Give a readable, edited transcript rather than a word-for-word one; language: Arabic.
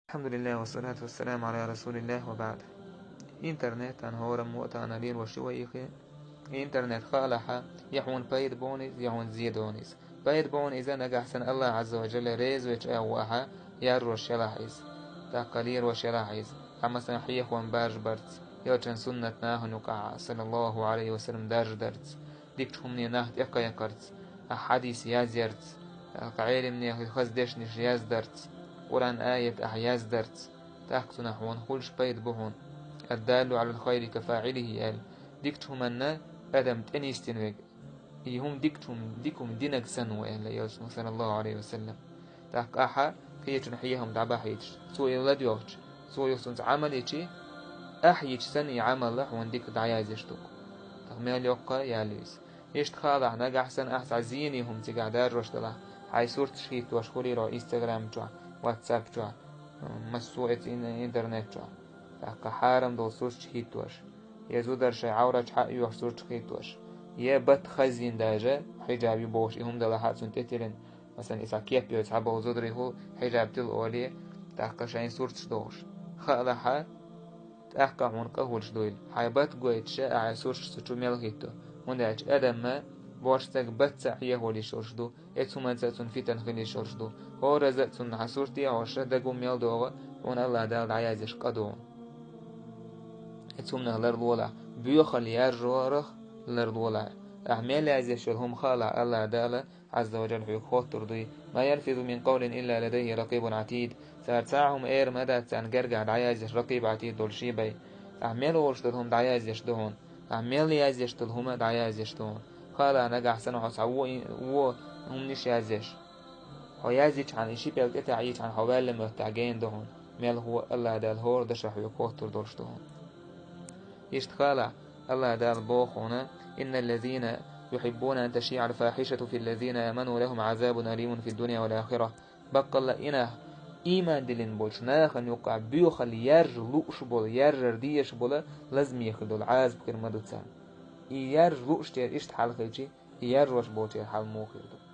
الحمد لله والصلاة والسلام على رسول الله وبعد. إنترنت أن هورم وقتنا ليل وشويخي إنترنت خالحة يحون بايد بونيز يحون زيدونيز بايد بونيز أنا أحسن الله عز وجل ريز ويش أوها يروش يلاحيز تقليل وش يلاحيز أما سنحيخ وانبارج برتس يوجن سنة ناه نقع صلى الله عليه وسلم دارج درتس ديكتهم نيناه يقا يقرتس أحاديث يازيرتس قعيل مني خزدش نش يازدرتس قرآن آية أحياز درتس تأخذ نحوان خلش بايد بهون الدال على الخير كفاعله ديكتهم أن أدم تأنيستنوك يهم ديكم دينك سنو إلا يوسف صلى الله عليه وسلم تاك أحا كيتن حيهم دعبا حيتش سوء يولد يوتش سوء يوسف عمل إيشي أحيش سني عمل لح ونديك دعياز يشتوك تغميل يوقع ياليس يشتخاضع نجح سن أحسع زينيهم تقعدار رشدلا هاي صورة شيت وشخولي رو إنستغرام جوا واتساب جوا مسوعة إنترنت جوا تاك حارم دول صورة شيت وش يزودر شي عورة حق يوح صورة شيت وش يا بت خزين داجة حجابي بوش إهم دلا حاتسون تتلين مثلا إذا كيف يتعبوا زودري هو حجاب تل أولي تاك شين صورة شدوش خالحة تأكا عنقه والشدويل حيبات قويت شاء على سورش ستوميل هيتو ونداج أدم ما بوشتك بتسعيه ولي شورشدو اتسوما تسون فيتن خلي شورشدو هو رزقتون حسورتي عوشة دقو ميل دوغا ون الله دال عيازش قدو اتسومنا لرلولا بيوخل يارجورخ لرلولا أعمال عزيش هم خالع الله دال عز وجل في خاطر دي ما يلفظ من قول إلا لديه رقيب عتيد سارتساعهم إير مدى تسان قرقع دعيازيش رقيب عتيد دول شيبي أعمال ورشتهم دعيازيش دهون أعمال يازيش تلهم دعيازيش دهون خالا نقع سنوحس و هم نش يازيش هو يازيش عن إشي بيلت تعيش عن حوالي متعجين دهون ميل هو الله دال هور دشرح يقوتر دولش دهون يشتخالا الله دال بوخونا إن الذين يحبون أن تشيع الفاحشة في الذين آمنوا لهم عذاب أليم في الدنيا والآخرة بقل إنه إيمان دلين بولش ناخن يقع بيوخل يرج لؤش بول يرج ديش بول لازم يخدو العاز بكر مدو تسان يرج لؤش تير إشت حال خيجي يرج وش بول تير حال موخيردو